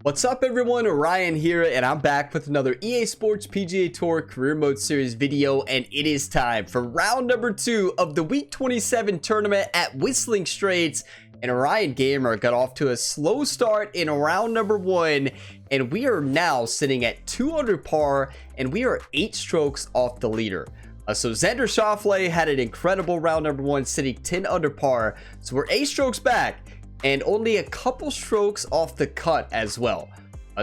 What's up everyone, Ryan here, and I'm back with another EA Sports PGA Tour Career Mode Series video, and it is time for round number 2 of the Week 27 tournament at Whistling Straits. And Ryan Gamer got off to a slow start in round number 1, and we are now sitting at 2 under par, and we are 8 strokes off the leader. So Xander Schauffele had an incredible round number 1, sitting 10 under par, so we're 8 strokes back and only a couple strokes off the cut as well.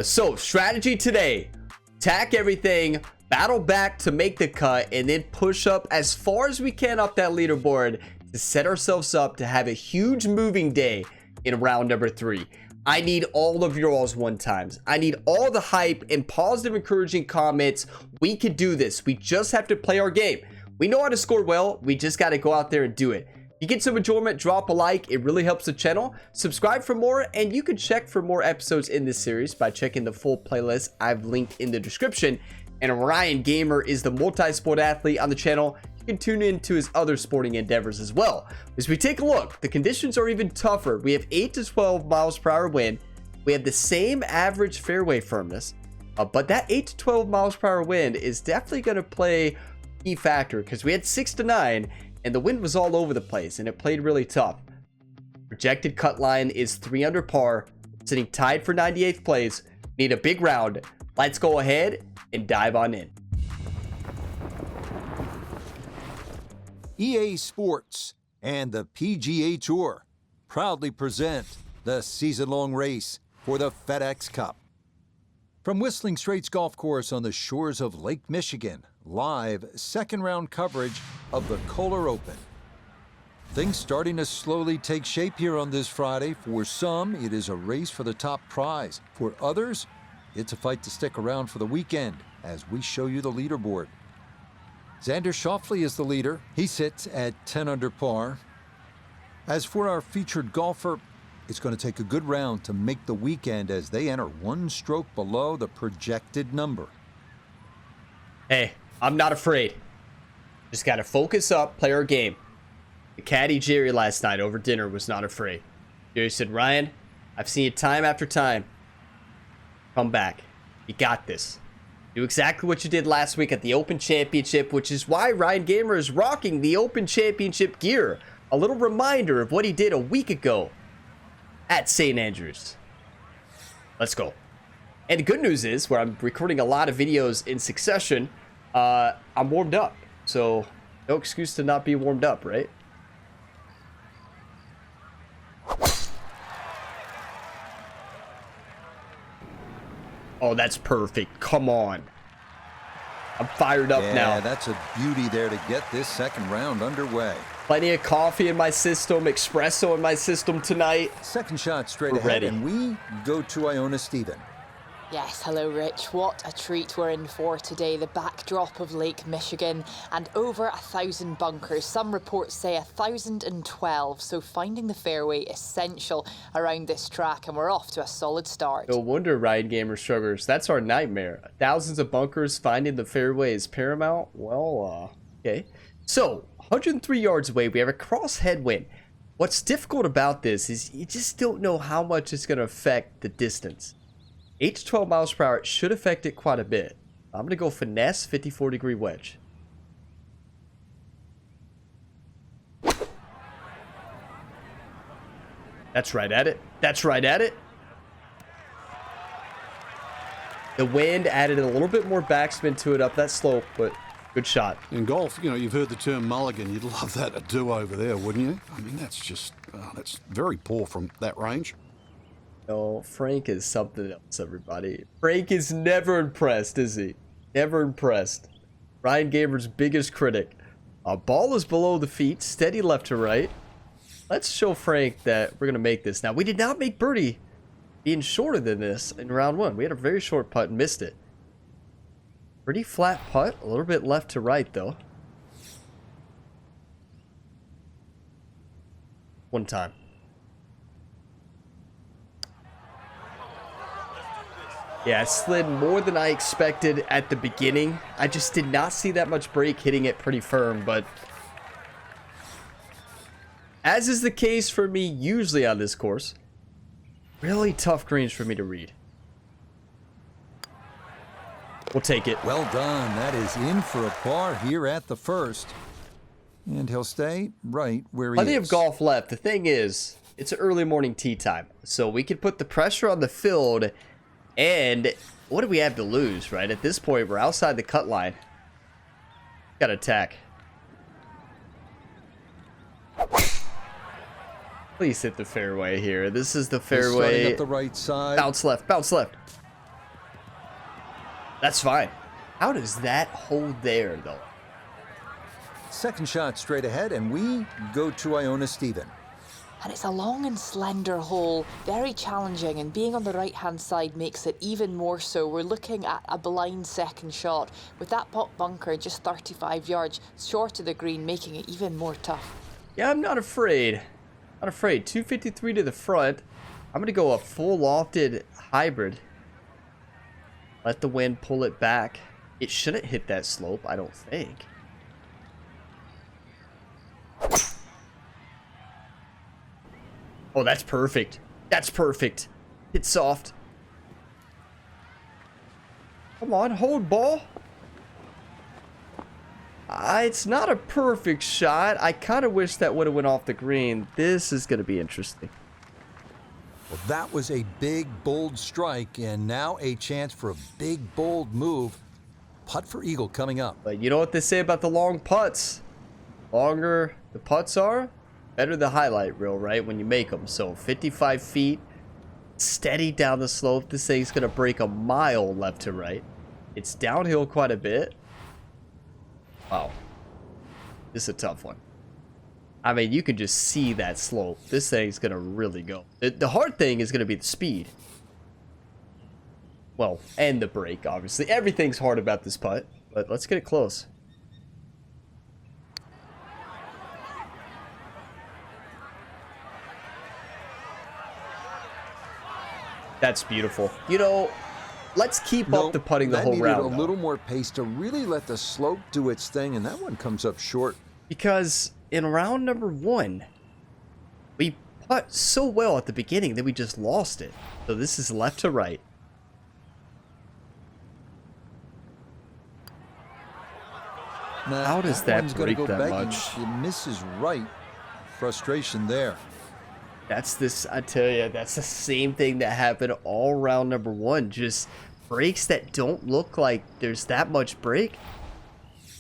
So strategy today: attack everything, battle back to make the cut, and then push up as far as we can up that leaderboard to set ourselves up to have a huge moving day in round number 3. I need all of your all's one times. I need all the hype and positive encouraging comments. We could do this. We just have to play our game. We know how to score well. We just got to go out there and do it. You get some enjoyment, drop a like. It really helps the channel. Subscribe for more, and you can check for more episodes in this series by checking the full playlist I've linked in the description. And Ryan Gamer is the multi-sport athlete on the channel. You can tune in to his other sporting endeavors as well. As we take a look, the conditions are even tougher. We have 8 to 12 miles per hour wind. We have the same average fairway firmness, but that 8 to 12 miles per hour wind is definitely going to play a key factor, because we had 6 to 9 and the wind was all over the place and it played really tough. Projected cut line is 3 under par, sitting tied for 98th place. Need a big round. Let's go ahead and dive on in. EA Sports and the PGA Tour proudly present the season-long race for the FedEx Cup. From Whistling Straits Golf Course on the shores of Lake Michigan, live second-round coverage of the KOHLER Open. Things starting to slowly take shape here on this Friday. For some, it is a race for the top prize. For others, it's a fight to stick around for the weekend as we show you the leaderboard. Xander Schauffele is the leader. He sits at 10 under par. As for our featured golfer, it's going to take a good round to make the weekend as they enter 1 stroke below the projected number. Hey, I'm not afraid. Just got to focus up, play our game. The caddy Jerry last night over dinner was not afraid. Jerry said, "Ryan, I've seen you time after time. Come back. You got this. Do exactly what you did last week at the Open Championship," which is why Ryan Gamer is rocking the Open Championship gear. A little reminder of what he did a week ago at St. Andrews. Let's go. And the good news is, where I'm recording a lot of videos in succession, I'm warmed up. So no excuse to not be warmed up, right? Oh, that's perfect. Come on. I'm fired up now. Yeah, that's a beauty there to get this second round underway. Plenty of coffee in my system, espresso in my system tonight. Second shot straight We're ahead, ready. and we go to Iona Stephen. Yes, hello Rich. What a treat we're in for today. The backdrop of Lake Michigan and over 1,000 bunkers. Some reports say 1,012, so finding the fairway essential around this track, and we're off to a solid start. No wonder Ryan Gamer struggles. That's our nightmare. Thousands of bunkers, finding the fairway is paramount. Well, okay. So, 103 yards away, we have a cross headwind. What's difficult about this is you just don't know how much it's going to affect the distance. 8 to 12 miles per hour, it should affect it quite a bit. I'm going to go finesse 54-degree wedge. That's right at it. That's right at it. The wind added a little bit more backspin to it up that slope, but good shot. In golf, you know, you've heard the term mulligan. You'd love that to do over there, wouldn't you? I mean, that's just, that's very poor from that range. No, Frank is something else, everybody. Frank is never impressed, is he? Never impressed. Ryan Gamer's biggest critic. Ball is below the feet, steady left to right. Let's show Frank that we're going to make this. Now, we did not make birdie being shorter than this in round 1. We had a very short putt and missed it. Pretty flat putt, a little bit left to right, though. One time. Yeah, it slid more than I expected at the beginning. I just did not see that much break, hitting it pretty firm, but as is the case for me usually on this course, really tough greens for me to read. We'll take it. Well done. That is in for a par here at the first. And he'll stay right where he Plenty is. of golf left. The thing is, it's early morning tee time. So we can put the pressure on the field. And what do we have to lose, right? At this point, we're outside the cut line. Got to attack. Please hit the fairway here. This is the fairway. Starting up the right side. Bounce left. Bounce left. That's fine. How does that hold there, though? Second shot straight ahead, and we go to Iona Stephen. And it's a long and slender hole, very challenging, and being on the right-hand side makes it even more so. We're looking at a blind second shot, with that pot bunker just 35 yards short of the green, making it even more tough. Yeah, I'm not afraid. Not afraid. 253 to the front. I'm going to go a full lofted hybrid. Let the wind pull it back. It shouldn't hit that slope, I don't think. Oh, that's perfect. That's perfect. Hit soft. Come on, hold ball. It's not a perfect shot. I kind of wish that would have went off the green. This is going to be interesting. Well, that was a big, bold strike, and now a chance for a big, bold move. Putt for eagle coming up. But you know what they say about the long putts? Longer the putts are, better the highlight reel, right? When you make them. So 55 feet, steady down the slope. This thing's going to break a mile left to right. It's downhill quite a bit. Wow. This is a tough one. I mean, you can just see that slope. This thing's going to really go. The hard thing is going to be the speed. Well, and the break, obviously. Everything's hard about this putt. But let's get it close. That's beautiful. You know, let's keep up the putting the whole round. That needed a little more pace to really let the slope do its thing, and that one comes up short. Because in round number 1, we putt so well at the beginning that we just lost it. So this is left to right. Now, How does that one's gonna break go that begging. much? It misses right. Frustration there. That's this, I tell you, that's the same thing that happened all round number 1. Just breaks that don't look like there's that much break.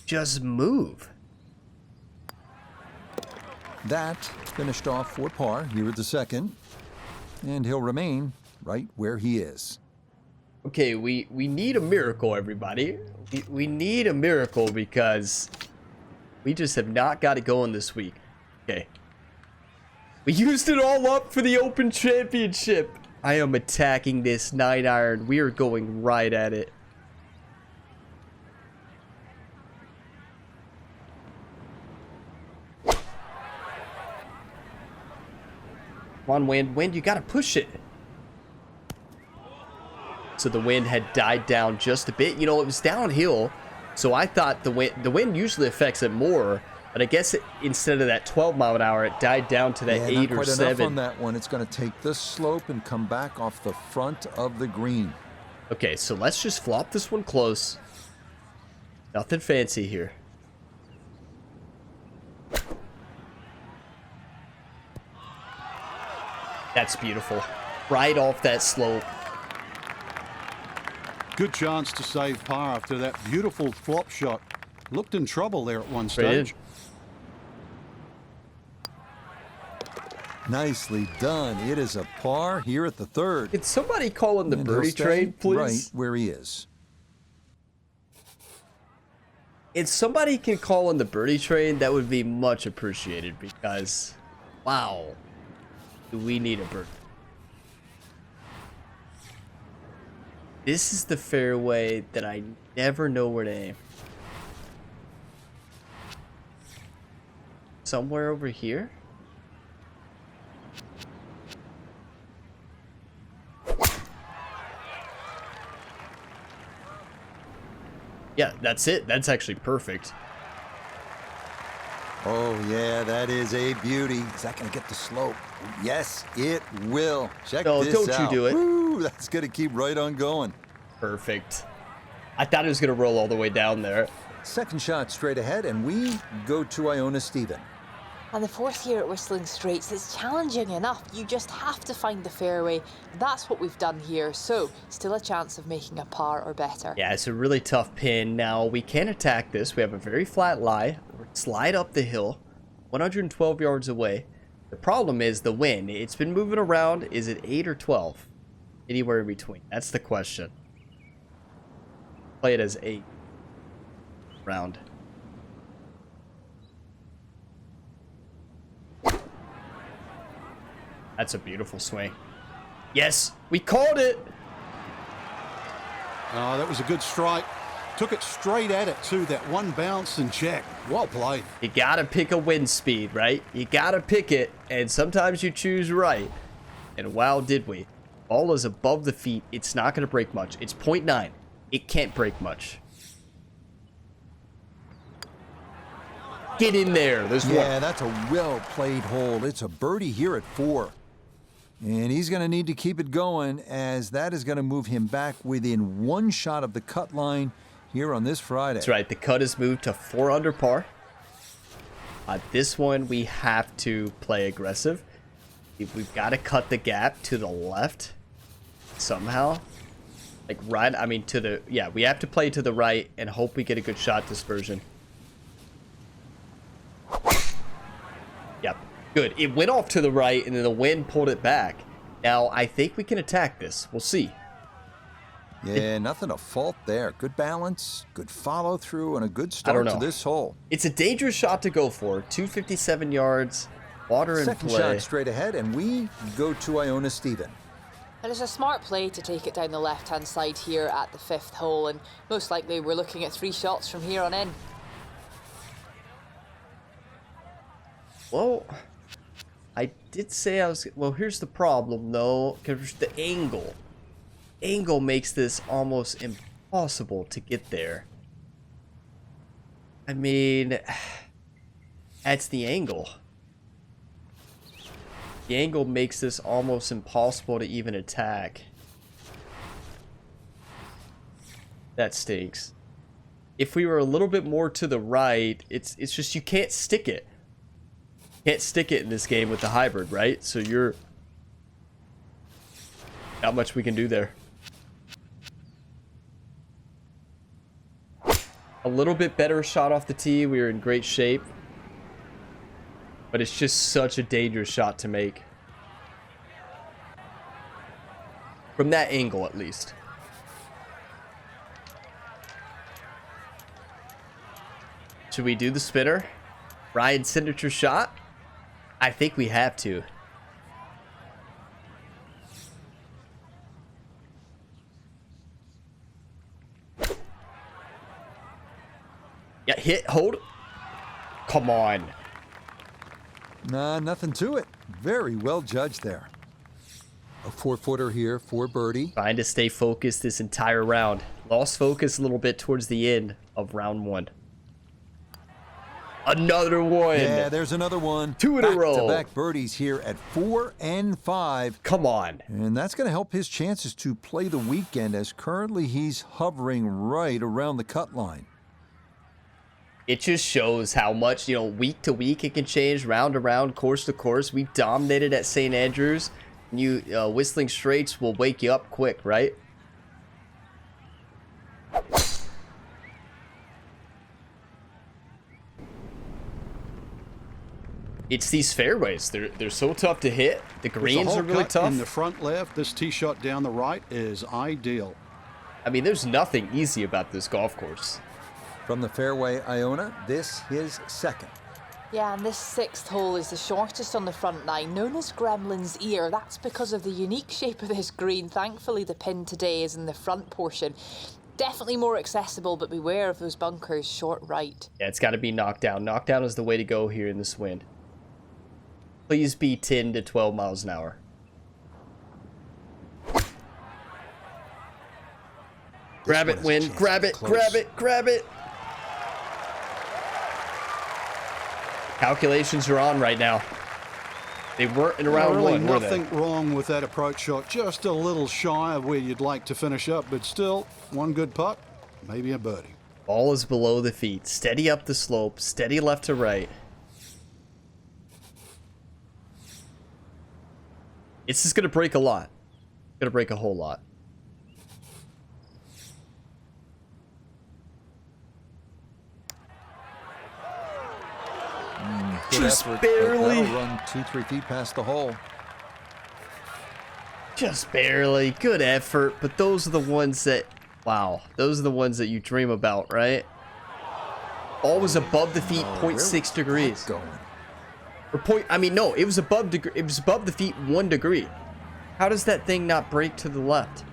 Just move. That finished off for par here at the second. And he'll remain right where he is. Okay, we need a miracle, everybody. We need a miracle because we just have not got it going this week. Okay. We used it all up for the Open Championship. I am attacking this 9-iron. We are going right at it. Come on, wind. Wind, you gotta push it. So the wind had died down just a bit. You know, it was downhill. So I thought the wind usually affects it more. But I guess instead of that 12 mile an hour, it died down to that 8 or 7. Enough on that one. It's going to take this slope and come back off the front of the green. Okay, so let's just flop this one close. Nothing fancy here. That's beautiful. Right off that slope. Good chance to save par after that beautiful flop shot. Looked in trouble there at one stage. Nicely done. It is a par here at the third. Can somebody call in the And birdie he'll stay train, please? Right where he is. If somebody can call in the birdie train, that would be much appreciated because, wow, do we need a birdie. This is the fairway that I never know where to aim. Somewhere over here? Yeah, that's it. That's actually perfect. Oh, yeah, that is a beauty. Is that going to get the slope? Yes, it will. Check No, this don't out. you do it. Woo, that's going to keep right on going. Perfect. I thought it was going to roll all the way down there. Second shot straight ahead, and we go to Iona Stephen. And the fourth here at Whistling Straits is challenging enough. You just have to find the fairway. That's what we've done here. So, still a chance of making a par or better. Yeah, it's a really tough pin. Now, we can attack this. We have a very flat lie. Slide up the hill, 112 yards away. The problem is the wind. It's been moving around. Is it 8 or 12? Anywhere in between. That's the question. Play it as 8. Round. That's a beautiful swing. Yes, we called it. Oh, that was a good strike. Took it straight at it, too. That one bounce and check. Well played. You gotta pick a wind speed, right? You gotta pick it, and sometimes you choose right. And wow, did we. Ball is above the feet. It's not gonna break much. It's 0.9. It can't break much. Get in there. There's one. Yeah, that's a well-played hole. It's a birdie here at 4. And he's going to need to keep it going, as that is going to move him back within 1 shot of the cut line here on this Friday. That's right. The cut is moved to 4 under par. This one, we have to play aggressive. We've got to cut the gap to the left somehow. Like right, I mean to the, yeah, we have to play to the right and hope we get a good shot dispersion. Yep, good. It went off to the right and then the wind pulled it back. Now, I think we can attack this. We'll see. Yeah, nothing to fault there. Good balance, good follow through, and a good start to this hole. It's a dangerous shot to go for. 257 yards, water in Second play. shot straight ahead, and we go to Iona Stephen. And it's a smart play to take it down the left-hand side here at the 5th hole, and most likely we're looking at 3 shots from here on in. Well, I did say I was... Well, here's the problem, though, because the angle. Angle makes this almost impossible to get there. I mean, that's the angle. The angle makes this almost impossible to even attack. That stinks. If we were a little bit more to the right, it's just you can't stick it. Can't stick it in this game with the hybrid, right? So you're... Not much we can do there. A little bit better shot off the tee. We were in great shape. But it's just such a dangerous shot to make. From that angle, at least. Should we do the spinner? Ryan's signature shot? I think we have to. Yeah, hit, hold. Come on. Nah, nothing to it. Very well judged there. A 4-footer here for birdie. Trying to stay focused this entire round. Lost focus a little bit towards the end of round 1. Another one. Yeah, there's another one. 2 in a row. Back-to-back birdies here at 4 and 5. Come on. And that's going to help his chances to play the weekend, as currently he's hovering right around the cut line. It just shows how much, you know, week to week it can change, round to round, course to course. We dominated at St. Andrews. Whistling Straits will wake you up quick, right? It's these fairways. They're so tough to hit. The greens are really tough. In the front left, this tee shot down the right is ideal. I mean, there's nothing easy about this golf course. From the fairway, Iona, this is second. Yeah, and this 6th hole is the shortest on the front 9, known as Gremlin's Ear. That's because of the unique shape of this green. Thankfully, the pin today is in the front portion. Definitely more accessible, but beware of those bunkers short right. Yeah, it's got to be knockdown. Knockdown is the way to go here in this wind. Please be 10 to 12 miles an hour. Grab it, wind. Grab it, grab it, grab it. Calculations are on right now. They weren't in round really 1, were they? Nothing wrong with that approach shot. Just a little shy of where you'd like to finish up, but still, one good putt. maybe a birdie. Ball is below the feet. Steady up the slope. Steady left to right. It's just going to break a lot. Going to break a whole lot. Good Just effort, but barely. that'll run 2-3 feet past the hole. Just barely. Good effort. But those are the ones that... Wow. Those are the ones that you dream about, right? Ball was above the feet, 0.6 degrees. Going. Or point... I mean, no. It was above above the feet 1 degree. How does that thing not break to the left?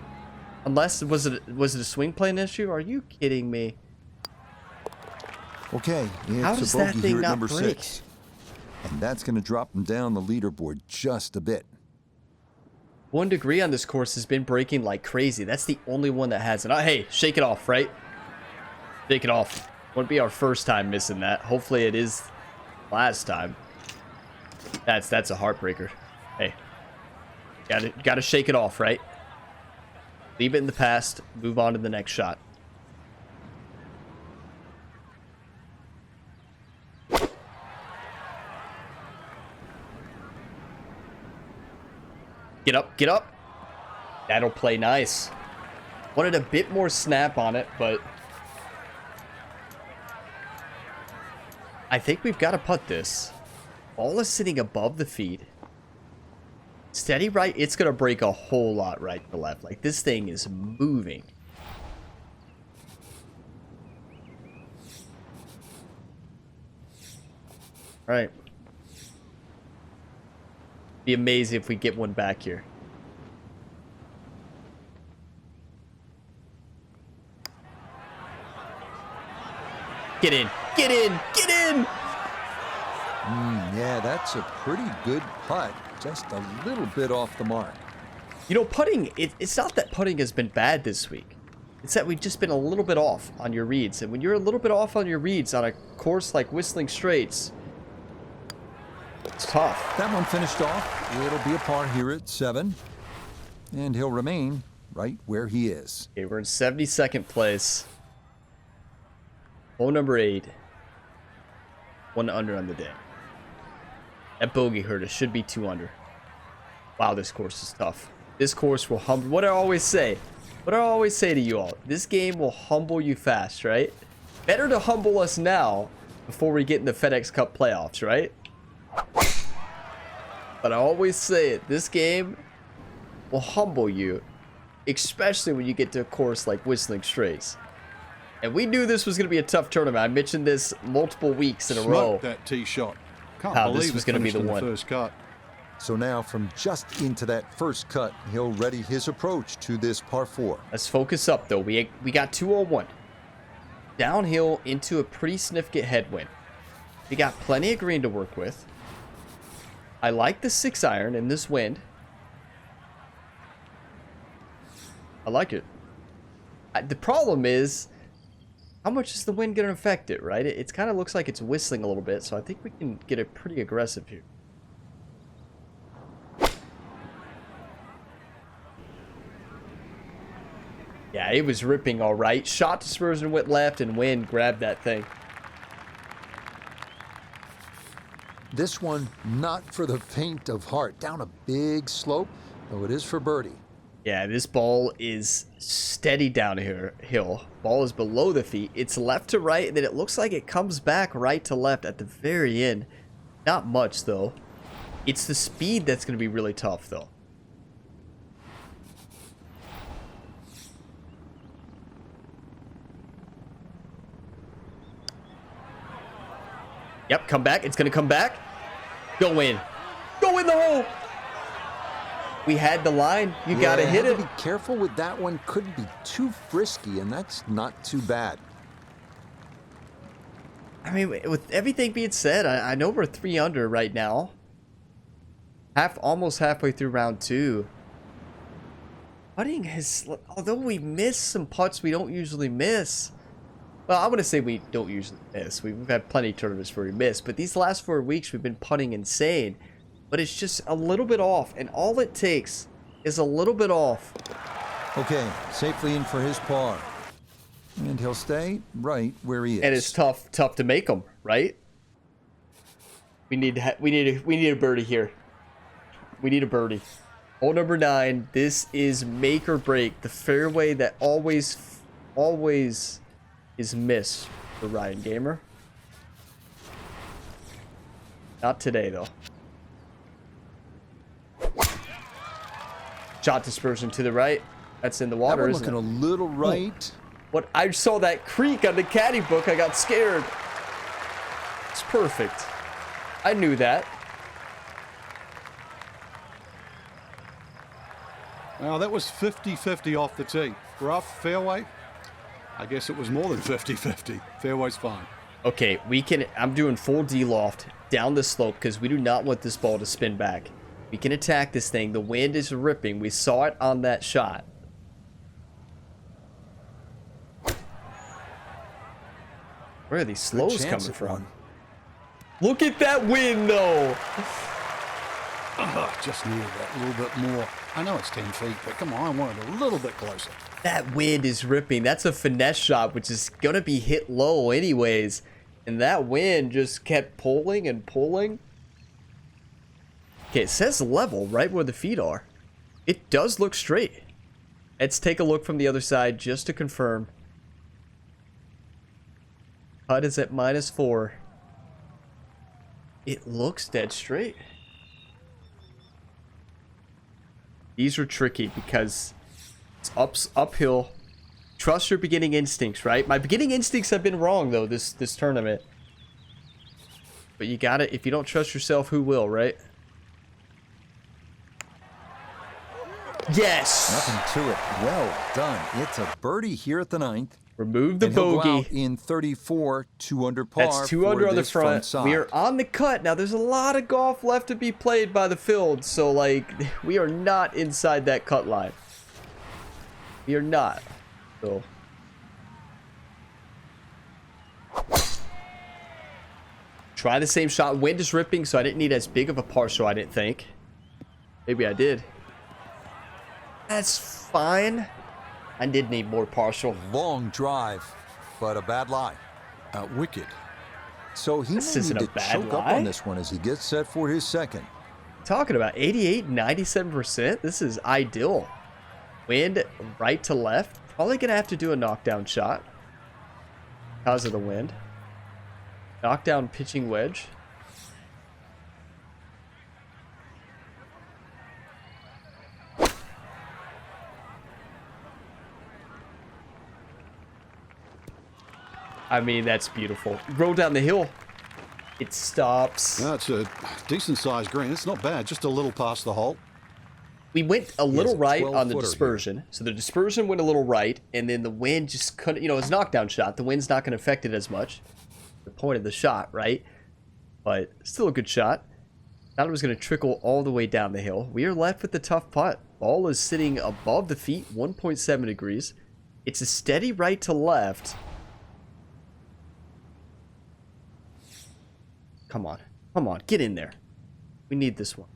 Unless... Was it a swing plane issue? Are you kidding me? Okay, How it's does a that bogey thing here at not number break? 6. And that's going to drop him down the leaderboard just a bit. 1 degree on this course has been breaking like crazy. That's the only one that hasn't. Oh, hey, shake it off, right? Shake it off. Won't be our first time missing that. Hopefully it is last time. That's a heartbreaker. Hey, gotta shake it off, right? Leave it in the past. Move on to the next shot. Get up, get up. That'll play nice. Wanted a bit more snap on it, but I think we've got to putt this. Ball is sitting above the feet. Steady right, it's going to break a whole lot right to left. Like, this thing is moving. All right. Be amazing if we get one back here. Get in, get in, get in! Yeah, that's a pretty good putt. Just a little bit off the mark. You know, putting, it's not that putting has been bad this week. It's that we've just been a little bit off on your reads. And when you're a little bit off on your reads on a course like Whistling Straits, it's tough. That one finished off. It'll be a par here at 7. And he'll remain right where he is. Okay, we're in 72nd place. Hole number 8. 1 under on the day. That bogey hurt us. Should be 2 under. Wow, this course is tough. This course will humble. What I always say to you all. This game will humble you fast, right? Better to humble us now before we get in the FedEx Cup playoffs, right? But I always say it. This game will humble you, especially when you get to a course like Whistling Straits. And we knew this was going to be a tough tournament. I mentioned this multiple weeks in a row. Smoked that tee shot. Can't How believe this was it going to be finished the in one. first cut. So now from just into that first cut, he'll ready his approach to this par 4. Let's focus up, though. We got 201. Downhill into a pretty significant headwind. We got plenty of green to work with. I like the 6-iron in this wind. I like it. The problem is, how much is the wind going to affect it, right? It kind of looks like it's whistling a little bit, so I think we can get it pretty aggressive here. Yeah, it was ripping all right. Shot dispersion went left, and wind grabbed that thing. This one, not for the faint of heart. Down a big slope, though it is for birdie. Yeah, this ball is steady down here. Ball is below the feet. It's left to right, and then it looks like it comes back right to left at the very end. Not much, though. It's the speed that's going to be really tough, though. Yep, come back. It's going to come back. Go in. Go in the hole. We had the line. You got to hit it. Be careful with that one. Couldn't be too frisky, and that's not too bad. I mean, with everything being said, I know we're 3 under right now. Almost halfway through round 2. Putting has, although we miss some putts we don't usually miss. Well, I'm going to say we don't usually miss. We've had plenty of tournaments where we miss. But these last 4 weeks, we've been putting insane. But it's just a little bit off. And all it takes is a little bit off. Okay, safely in for his par. And he'll stay right where he is. And it's tough to make them, right? We need a birdie here. We need a birdie. Hole number 9. This is make or break. The fairway that always is missed for Ryan Gamer. Not today, though. Shot dispersion to the right. That's in the water, that one isn't looking it? a little right. What? I saw that creek on the caddy book. I got scared. It's perfect. I knew that. Now, that was 50-50 off the tee. Rough, fairway. I guess it was more than 50-50. Fairway's fine. Okay, we can... I'm doing full D-loft down the slope because we do not want this ball to spin back. We can attack this thing. The wind is ripping. We saw it on that shot. Where are these slows coming from? Look at that wind, though. Just needed that a little bit more. I know it's 10 feet, but come on, I want it a little bit closer. That wind is ripping. That's a finesse shot, which is going to be hit low anyways. And that wind just kept pulling and pulling. Okay, it says level right where the feet are. It does look straight. Let's take a look from the other side just to confirm. Putt is at -4. It looks dead straight. These are tricky because it's uphill. Trust your beginning instincts, right? My beginning instincts have been wrong, though, this tournament. But you gotta, if you don't trust yourself, who will, right? Yes! Nothing to it. Well done. It's a birdie here at the 9th. Remove the And he'll go bogey. out in 34, 2 under par. That's 2 under on the front. side. We are on the cut. Now, there's a lot of golf left to be played by the field. So, like, we are not inside that cut line. We are not. So. Try the same shot. Wind is ripping, so I didn't need as big of a partial, I didn't think. Maybe I did. That's fine. I did need more partial. Long drive, but a bad lie. Wicked. So he This may isn't need a to bad choke up lie. on this one as he gets set for his second. Talking about 88, 97%. This is ideal. Wind right to left. Probably going to have to do a knockdown shot because of the wind. Knockdown pitching wedge. I mean, that's beautiful. Roll down the hill. It stops. That's a decent-sized green. It's not bad. Just a little past the hole. We went a little a right on the 12-footer dispersion. So the dispersion went a little right, and then the wind just couldn't, you know, it's a knockdown shot. The wind's not going to affect it as much. The point of the shot, right? But still a good shot. Thought it was going to trickle all the way down the hill. We are left with the tough putt. Ball is sitting above the feet, 1.7 degrees. It's a steady right to left. Come on. Come on. Get in there. We need this one.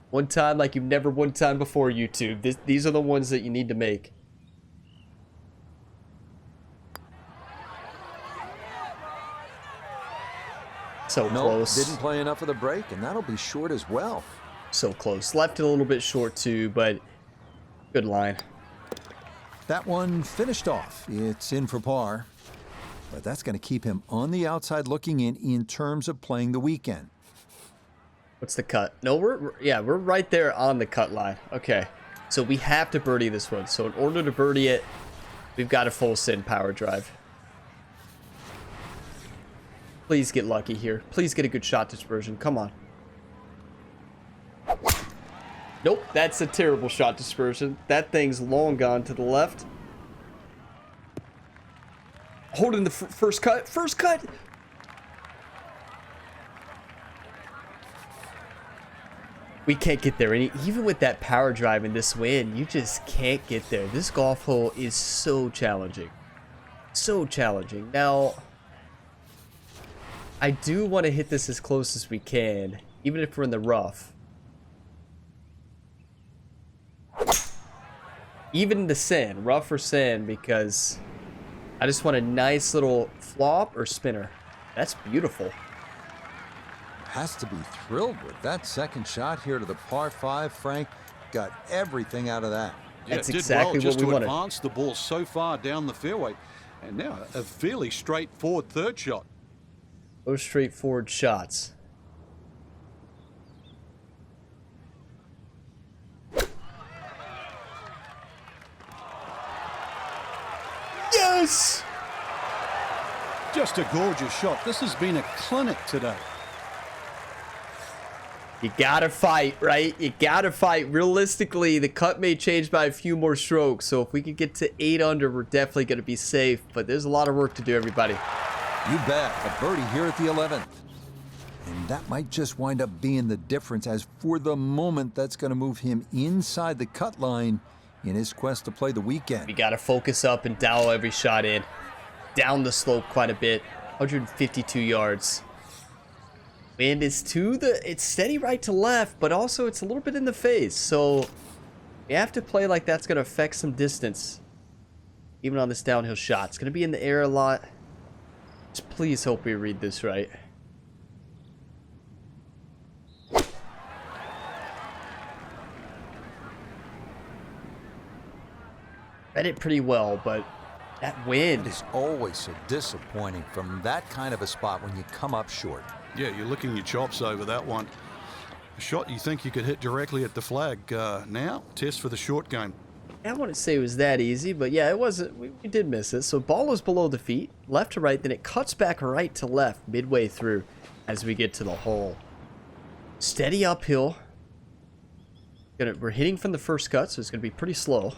One time like you've never one time before, YouTube. These are the ones that you need to make. So close. Didn't play enough of the break, and that'll be short as well. So close. Left it a little bit short too, but good line. That one finished off. It's in for par, but that's going to keep him on the outside looking in terms of playing the weekend. What's the cut? No, we're right there on the cut line. Okay. So we have to birdie this one. So in order to birdie it, we've got a full send power drive. Please get lucky here. Please get a good shot dispersion. Come on. Nope, that's a terrible shot dispersion. That thing's long gone to the left. Holding the first cut. First cut! We can't get there. And even with that power drive in this wind, you just can't get there. This golf hole is so challenging. So challenging. Now, I do want to hit this as close as we can, even if we're in the rough. Even the sand, rough or sand, because I just want a nice little flop or spinner. That's beautiful. Has to be thrilled with that second shot here to the par 5, Frank. Got everything out of that. Yeah, That's it did exactly well what just we to wanted. advance the ball so far down the fairway. And now a fairly straightforward third shot. Those straightforward shots. Yes! Just a gorgeous shot. This has been a clinic today. You gotta fight, right? You gotta fight. Realistically, the cut may change by a few more strokes. So if we could get to 8 under, we're definitely gonna be safe. But there's a lot of work to do, everybody. You bet. A birdie here at the 11th. And that might just wind up being the difference, as for the moment, that's going to move him inside the cut line in his quest to play the weekend. We gotta focus up and dial every shot in. Down the slope quite a bit. 152 yards. Wind is it's steady right to left, but also it's a little bit in the face. So we have to play like that's gonna affect some distance. Even on this downhill shot. It's gonna be in the air a lot. Just please hope we read this right. Read it pretty well, but that wind It is always so disappointing from that kind of a spot when you come up short. Yeah, you're licking your chops over that one. A shot you think you could hit directly at the flag. Now, test for the short game. I wouldn't say it was that easy, but yeah, it wasn't. We did miss it. So ball is below the feet, left to right, then it cuts back right to left midway through as we get to the hole. Steady uphill. We're hitting from the first cut, so it's going to be pretty slow.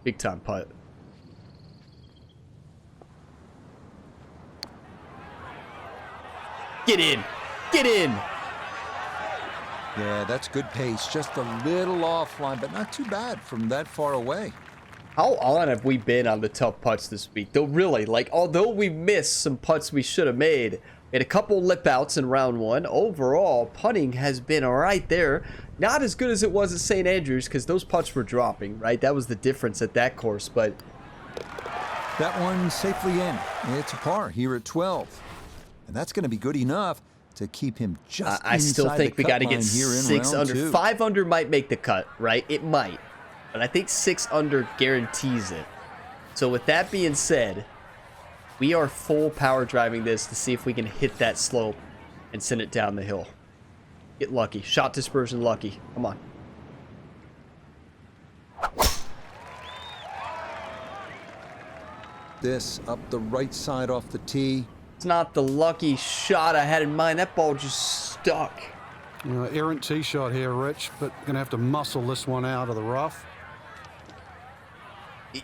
Big time putt. Get in! Get in! Yeah, that's good pace. Just a little offline, but not too bad from that far away. How on have we been on the tough putts this week? Though really, like, although we missed some putts we should have made, we had a couple lip outs in round 1. Overall, putting has been right there. Not as good as it was at St. Andrews, because those putts were dropping, right? That was the difference at that course, but... That one safely in. It's a par here at 12. And that's going to be good enough to keep him just I still think we got to get here in 6 round under. 2. 5 under might make the cut, right? It might. But I think 6 under guarantees it. So with that being said, we are full power driving this to see if we can hit that slope and send it down the hill. Get lucky. Shot dispersion lucky. Come on. This up the right side off the tee. It's not the lucky shot I had in mind. That ball just stuck. Errant tee shot here, Rich, but going to have to muscle this one out of the rough.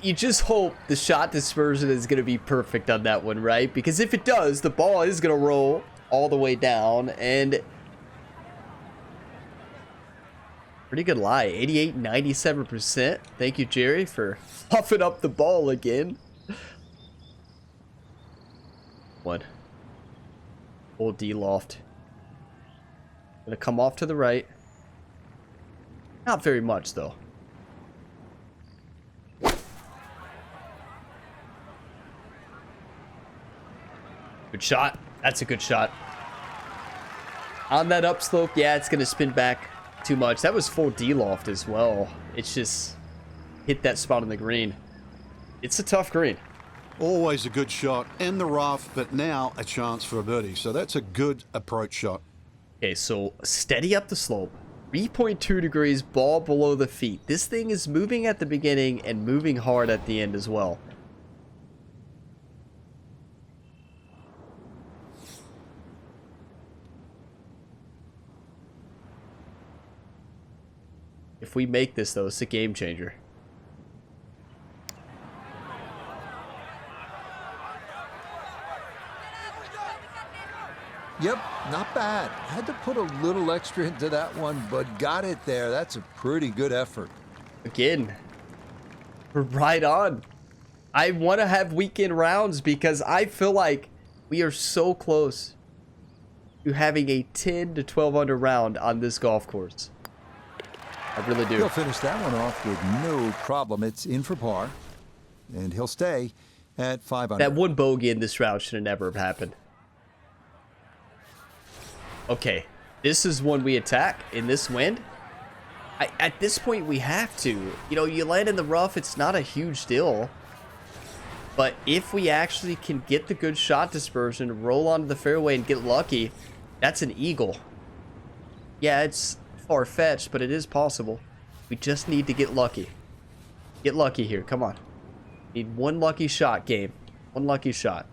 You just hope the shot dispersion is going to be perfect on that one, right? Because if it does, the ball is going to roll all the way down. And pretty good lie. 88, 97%. Thank you, Jerry, for huffing up the ball again. One. Old D loft. Gonna come off to the right. Not very much, though. Good shot. That's a good shot. On that upslope, yeah, it's gonna spin back too much. That was full D loft as well. It's just hit that spot on the green. It's a tough green. Always a good shot in the rough, but now a chance for a birdie. So that's a good approach shot. Okay, so steady up the slope. 3.2 degrees, ball below the feet. This thing is moving at the beginning and moving hard at the end as well. If we make this, though, it's a game changer. Yep, not bad. Had to put a little extra into that one, but got it there. That's a pretty good effort. Again, we're right on. I want to have weekend rounds because I feel like we are so close to having a 10 to 12 under round on this golf course. I really do. He'll finish that one off with no problem. It's in for par. and he'll stay at 5 under. That one bogey in this round should have never have happened. Okay, this is one we attack in this wind. At this point, we have to. You know, you land in the rough, it's not a huge deal. But if we actually can get the good shot dispersion, roll onto the fairway and get lucky, that's an eagle. Yeah, it's far-fetched, but it is possible. We just need to get lucky. Get lucky here, come on. Need one lucky shot, game. One lucky shot.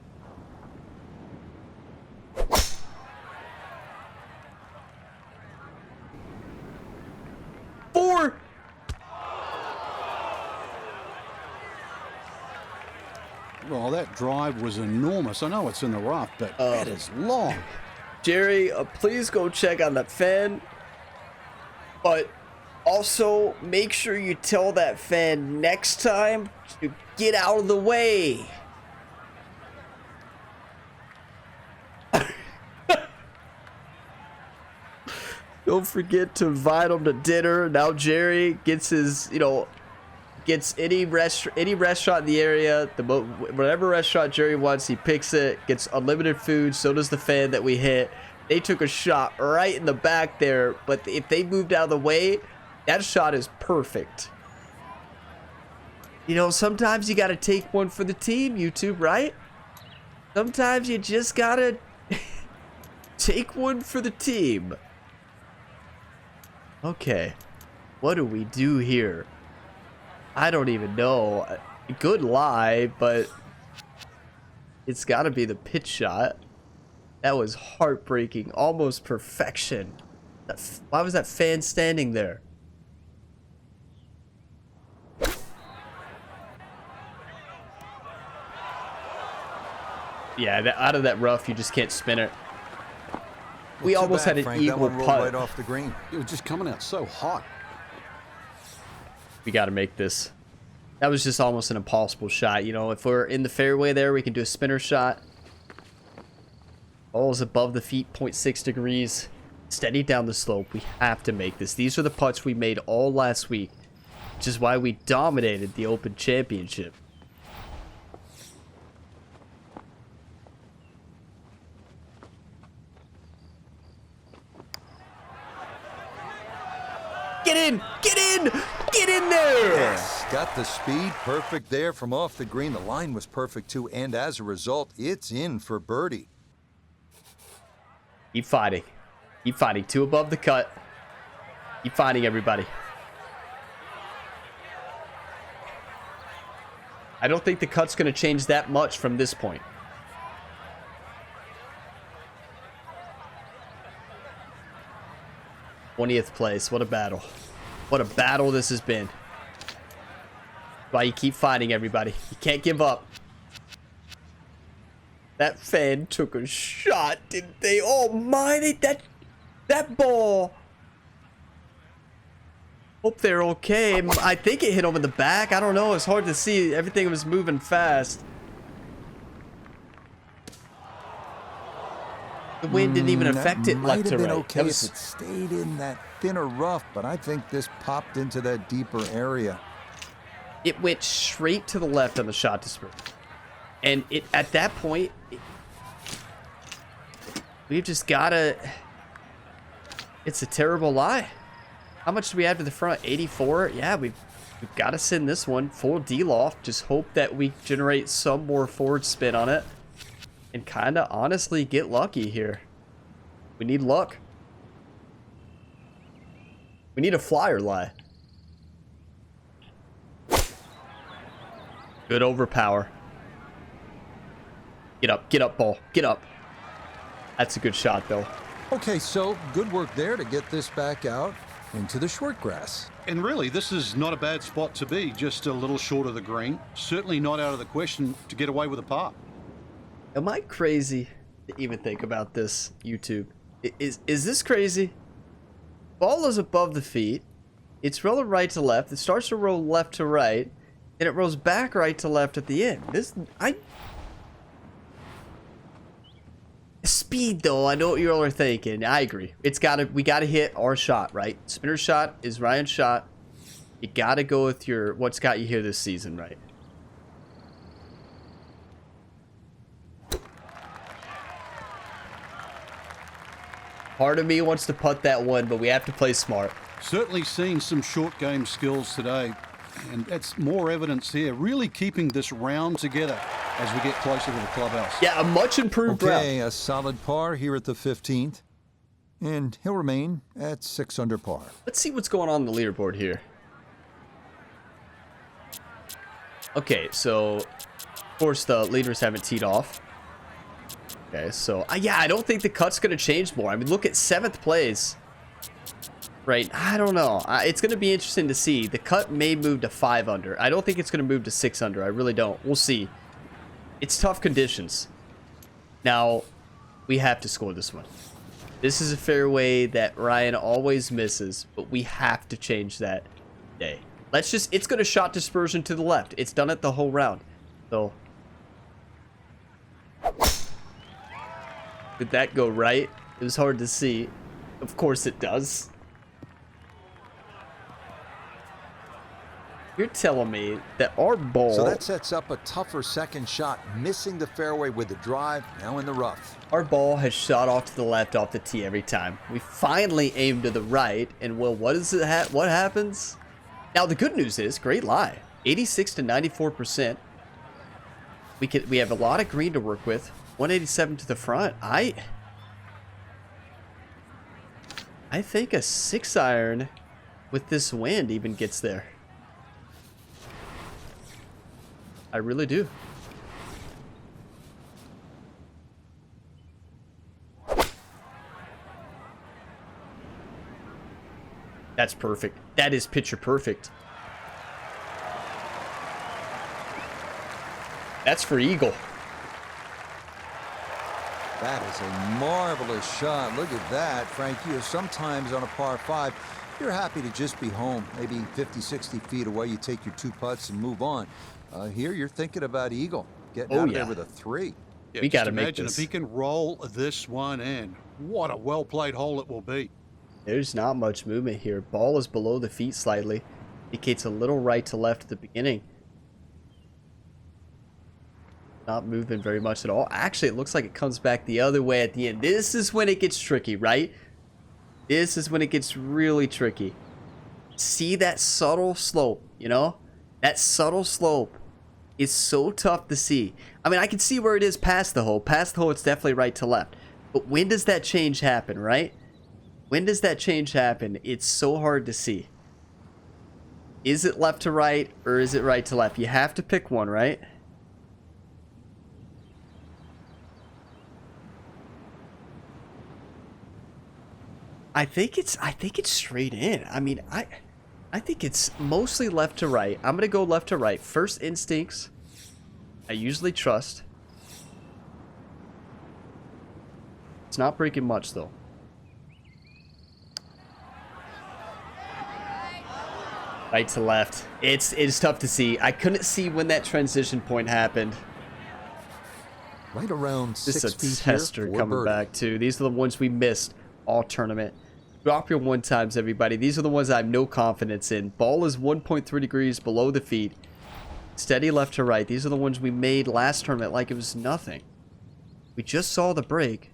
Four! Well, that drive was enormous. I know it's in the rough, but that is long. Jerry, please go check on that fan. But also, make sure you tell that fan next time to get out of the way. Don't forget to invite him to dinner. Now Jerry gets his, gets any restaurant in the area, whatever restaurant Jerry wants, he picks it, gets unlimited food. So does the fan that we hit. They took a shot right in the back there, but if they moved out of the way, that shot is perfect. Sometimes you got to take one for the team, YouTube, right? Sometimes you just got to take one for the team. Okay, what do we do here? I don't even know. Good lie, but it's got to be the pitch shot. That was heartbreaking, almost perfection. Why was that fan standing there? Yeah, out of that rough, you just can't spin it. We almost had an eagle putt. Right off the green. It was just coming out so hot. We got to make this. That was just almost an impossible shot. If we're in the fairway there, we can do a spinner shot. Ball's above the feet, 0.6 degrees. Steady down the slope. We have to make this. These are the putts we made all last week, which is why we dominated the Open Championship. Get in! Get in! Get in there! Yes, got the speed perfect there from off the green. The line was perfect too, and as a result, it's in for birdie. Keep fighting. Keep fighting. Two above the cut. Keep fighting, everybody. I don't think the cut's going to change that much from this point. th place. What a battle. What a battle this has been. Why you keep fighting, everybody. You can't give up. That fan took a shot, didn't they? Oh my, that ball. Hope they're okay. I think it hit him in the back. I don't know. It's hard to see. Everything was moving fast. The wind didn't even affect it left to right. Okay if it stayed in that thinner rough, but I think this popped into that deeper area. It went straight to the left on the shot dispersion. And at that point, we've just gotta... It's a terrible lie. How much do we have to the front? 84? Yeah, we've got to send this one full D-loft. Just hope that we generate some more forward spin on it. And kind of honestly get lucky here. We need luck. We need a flyer lie. Good overpower. Get up, ball. Get up. That's a good shot, though. Okay, so good work there to get this back out into the short grass. And really, this is not a bad spot to be, just a little short of the green. Certainly not out of the question to get away with a par. Am I crazy to even think about this, YouTube? Is this crazy? Ball is above the feet. It's rolling right to left. It starts to roll left to right. And it rolls back right to left at the end. Speed, though, I know what you all are thinking. I agree. We gotta hit our shot, right? Spinner shot is Ryan's shot. You gotta go with what's got you here this season, right? Part of me wants to putt that one, but we have to play smart. Certainly seen some short game skills today, and that's more evidence here. Really keeping this round together as we get closer to the clubhouse. Yeah, a much improved round. Okay, a solid par here at the 15th. And he'll remain at 6 under par. Let's see what's going on the leaderboard here. Okay, so of course the leaders haven't teed off. Okay, so yeah, I don't think the cut's gonna change more. I mean, look at 7th place. Right, I don't know. It's gonna be interesting to see. The cut may move to 5 under. I don't think it's gonna move to 6 under. I really don't. We'll see. It's tough conditions. Now, we have to score this one. This is a fairway that Ryan always misses, but we have to change that today. It's going to shot dispersion to the left. It's done it the whole round. So, did that go right? It was hard to see. Of course it does. You're telling me that our ball... So that sets up a tougher second shot, missing the fairway with the drive, now in the rough. Our ball has shot off to the left off the tee every time. We finally aim to the right, and well, what happens? Now the good news is, great lie, 86 to 94%. We have a lot of green to work with. 187 to the front. I think a 6-iron with this wind even gets there. I really do. That's perfect. That is picture perfect. That's for eagle. That is a marvelous shot. Look at that, Frankie. Sometimes on a par 5, you're happy to just be home. Maybe 50, 60 feet away, you take your 2 putts and move on. Here, you're thinking about eagle. Getting out of there with a 3. Yeah, we got to make imagine this. If he can roll this one in, what a well-played hole it will be. There's not much movement here. Ball is below the feet slightly. Indicates a little right to left at the beginning. Not moving very much at all. Actually, it looks like it comes back the other way at the end. This is when it gets tricky, right? This is when it gets really tricky. See that subtle slope, you know? That subtle slope is so tough to see. I mean, I can see where it is past the hole. Past the hole, it's definitely right to left. But when does that change happen, right? When does that change happen? It's so hard to see. Is it left to right or is it right to left? You have to pick one, right? I think it's straight in. I mean, I think it's mostly left to right. I'm going to go left to right. First instincts, I usually trust. It's not breaking much, though. Right to left. It's tough to see. I couldn't see when that transition point happened. Right around 6 feet here. This is a tester coming back, too. These are the ones we missed all tournament. Drop your 1-times, everybody. These are the ones I have no confidence in. Ball is 1.3 degrees below the feet. Steady left to right. These are the ones we made last tournament like it was nothing. We just saw the break.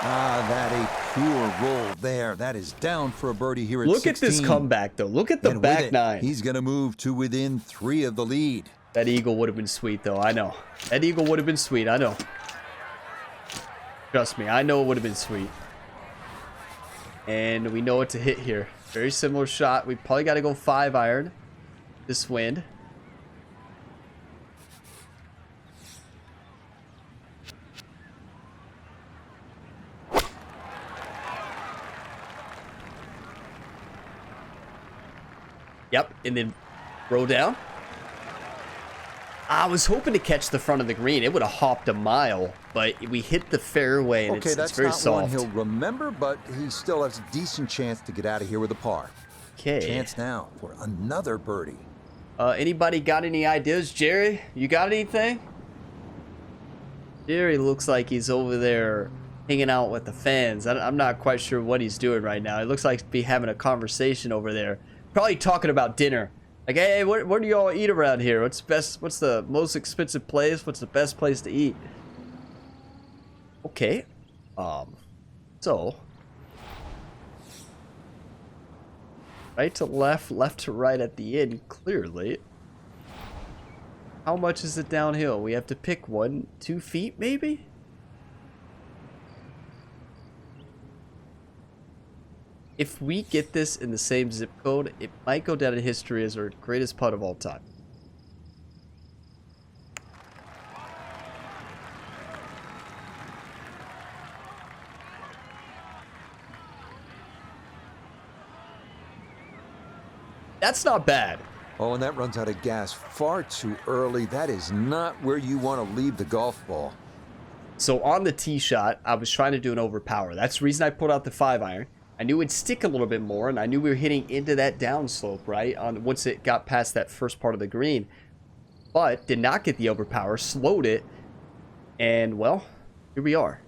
That a poor roll there. That is down for a birdie here at 16. Look at this comeback, though. Look at the And back with it, 9. He's going to move to within 3 of the lead. That eagle would have been sweet, though. I know. That eagle would have been sweet. I know. Trust me. I know it would have been sweet. And we know what to hit here. Very similar shot. We probably got to go 5-iron. This wind. Yep, and then roll down. I was hoping to catch the front of the green. It would have hopped a mile, but we hit the fairway, and Okay, it's that's very not soft. one he'll remember, but he still has a decent chance to get out of here with a par. Okay. Chance now for another birdie. Anybody got any ideas? Jerry, you got anything? Jerry looks like he's over there hanging out with the fans. I'm not quite sure what he's doing right now. It looks like he'd be having a conversation over there. Probably talking about dinner. Like, hey, what do you all eat around here? What's best? What's the most expensive place? What's the best place to eat? Okay. So right to left, left to right at the end, clearly. How much is it downhill? We have to pick 2 feet, maybe? If we get this in the same zip code, it might go down in history as our greatest putt of all time. That's not bad. Oh, and that runs out of gas far too early. That is not where you want to leave the golf ball. So on the tee shot, I was trying to do an overpower. That's the reason I pulled out the 5-iron. I knew it'd stick a little bit more, and I knew we were hitting into that downslope, right? Once it got past that first part of the green. But did not get the overpower, slowed it, and, well, here we are.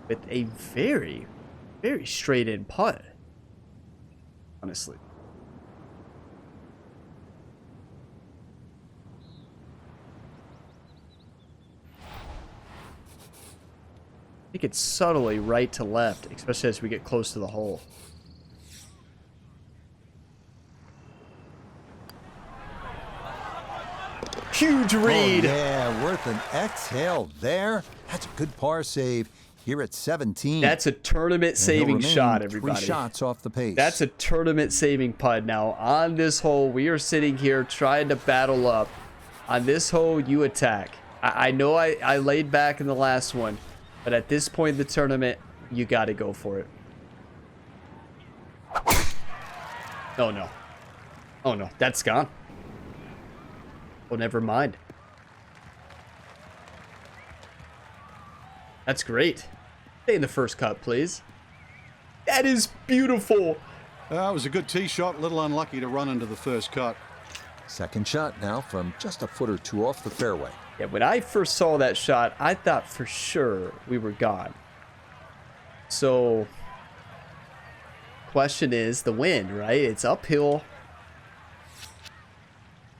With a very, very straight-in putt. Honestly. I think it's subtly right to left, especially as we get close to the hole. Huge read. Oh, yeah, worth an exhale there. That's a good par save here at 17. That's a tournament-saving shot, everybody. 3 shots off the pace. That's a tournament-saving putt. Now, on this hole, we are sitting here trying to battle up. On this hole, you attack. I know I laid back in the last one, but at this point in the tournament, you got to go for it. Oh, no. Oh, no. That's gone. Oh, never mind. That's great. Stay in the first cut, please. That is beautiful. It was a good tee shot, a little unlucky to run into the first cut. Second shot now from just a foot or 2 off the fairway. Yeah, when I first saw that shot, I thought for sure we were gone. So, question is the wind, right? It's uphill.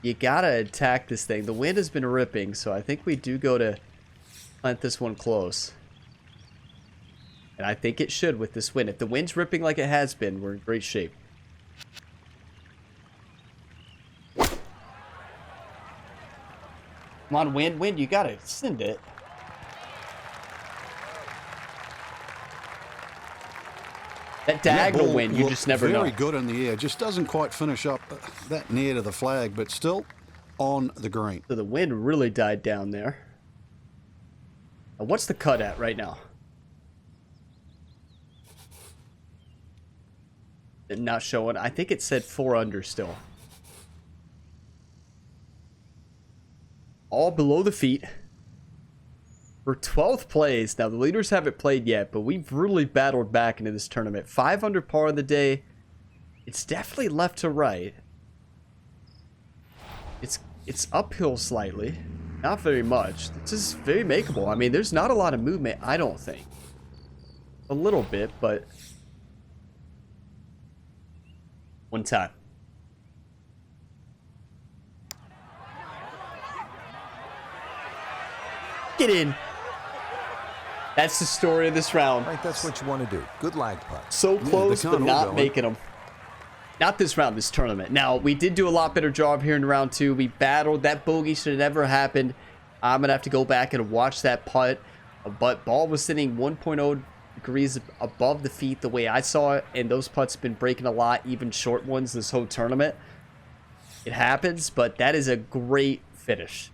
You gotta attack this thing. The wind has been ripping, so I think we do go to hunt this one close. And I think it should with this wind. If the wind's ripping like it has been, we're in great shape. Come on, wind, you gotta send it. That diagonal wind, you just never know. Very good in the air. Just doesn't quite finish up that near to the flag, but still on the green. So the wind really died down there. Now, what's the cut at right now? Not showing. I think it said 4 under still. All below the feet. We're 12th place. Now, the leaders haven't played yet, but we've really battled back into this tournament. 5 under par of the day. It's definitely left to right. It's uphill slightly. Not very much. It's just very makeable. I mean, there's not a lot of movement, I don't think. A little bit, but... one time. Get in. That's the story of this round. Right, that's what you want to do. Good lag putt. So close, but not making them. Not this round, this tournament. Now, we did do a lot better job here in round 2. We battled. That bogey should have never happened. I'm going to have to go back and watch that putt. But ball was sitting 1.0 degrees above the feet the way I saw it. And those putts have been breaking a lot, even short ones this whole tournament. It happens, but that is a great finish.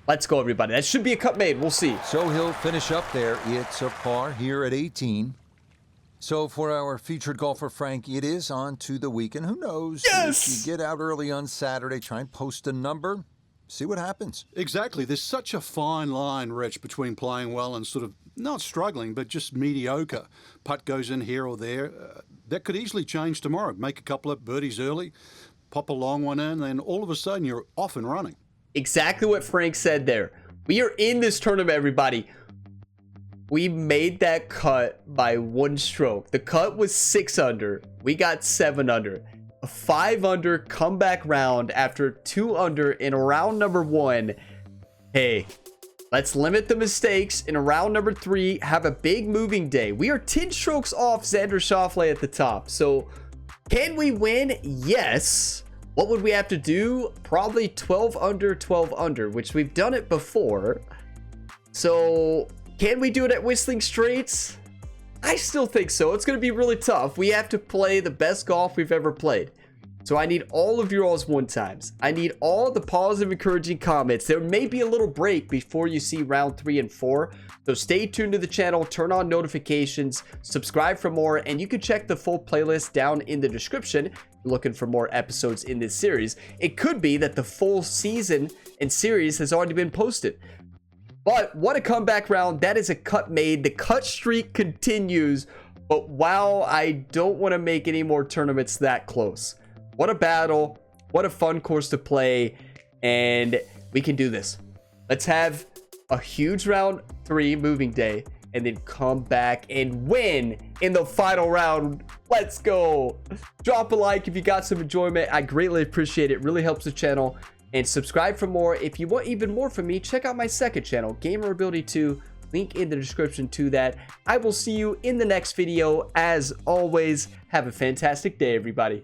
Let's go, everybody. That should be a cut made. We'll see. So he'll finish up there. It's a par here at 18. So for our featured golfer, Frank, it is on to the weekend. Who knows? Yes! If you get out early on Saturday, try and post a number, see what happens. Exactly. There's such a fine line, Rich, between playing well and sort of not struggling, but just mediocre. Putt goes in here or there. That could easily change tomorrow. Make a couple of birdies early, pop a long one in, then all of a sudden you're off and running. Exactly what Frank said there. We are in this tournament, everybody. We made that cut by 1 stroke. The cut was 6 under. We got 7 under. A 5 under comeback round after 2 under in round number 1. Hey, Let's limit the mistakes in round number 3. Have a big moving day. We are 10 strokes off Xander Schauffele at the top. So can we win? Yes. What would we have to do? Probably 12 under, 12 under, which we've done it before. So can we do it at Whistling Straits? I still think so. It's going to be really tough. We have to play the best golf we've ever played. So I need all of your all's one times. I need all the positive, encouraging comments. There may be a little break before you see round 3 and 4. So stay tuned to the channel, turn on notifications, subscribe for more, and you can check the full playlist down in the description if you're looking for more episodes in this series. It could be that the full season and series has already been posted. But what a comeback round. That is a cut made. The cut streak continues. But wow, I don't want to make any more tournaments that close. What a battle. What a fun course to play. And we can do this. Let's have a huge round 3 moving day and then come back and win in the final round. Let's go. Drop a like if you got some enjoyment. I greatly appreciate it. Really helps the channel. And subscribe for more. If you want even more from me, check out my second channel, Gamer Ability 2. Link in the description to that. I will see you in the next video. As always, have a fantastic day, everybody.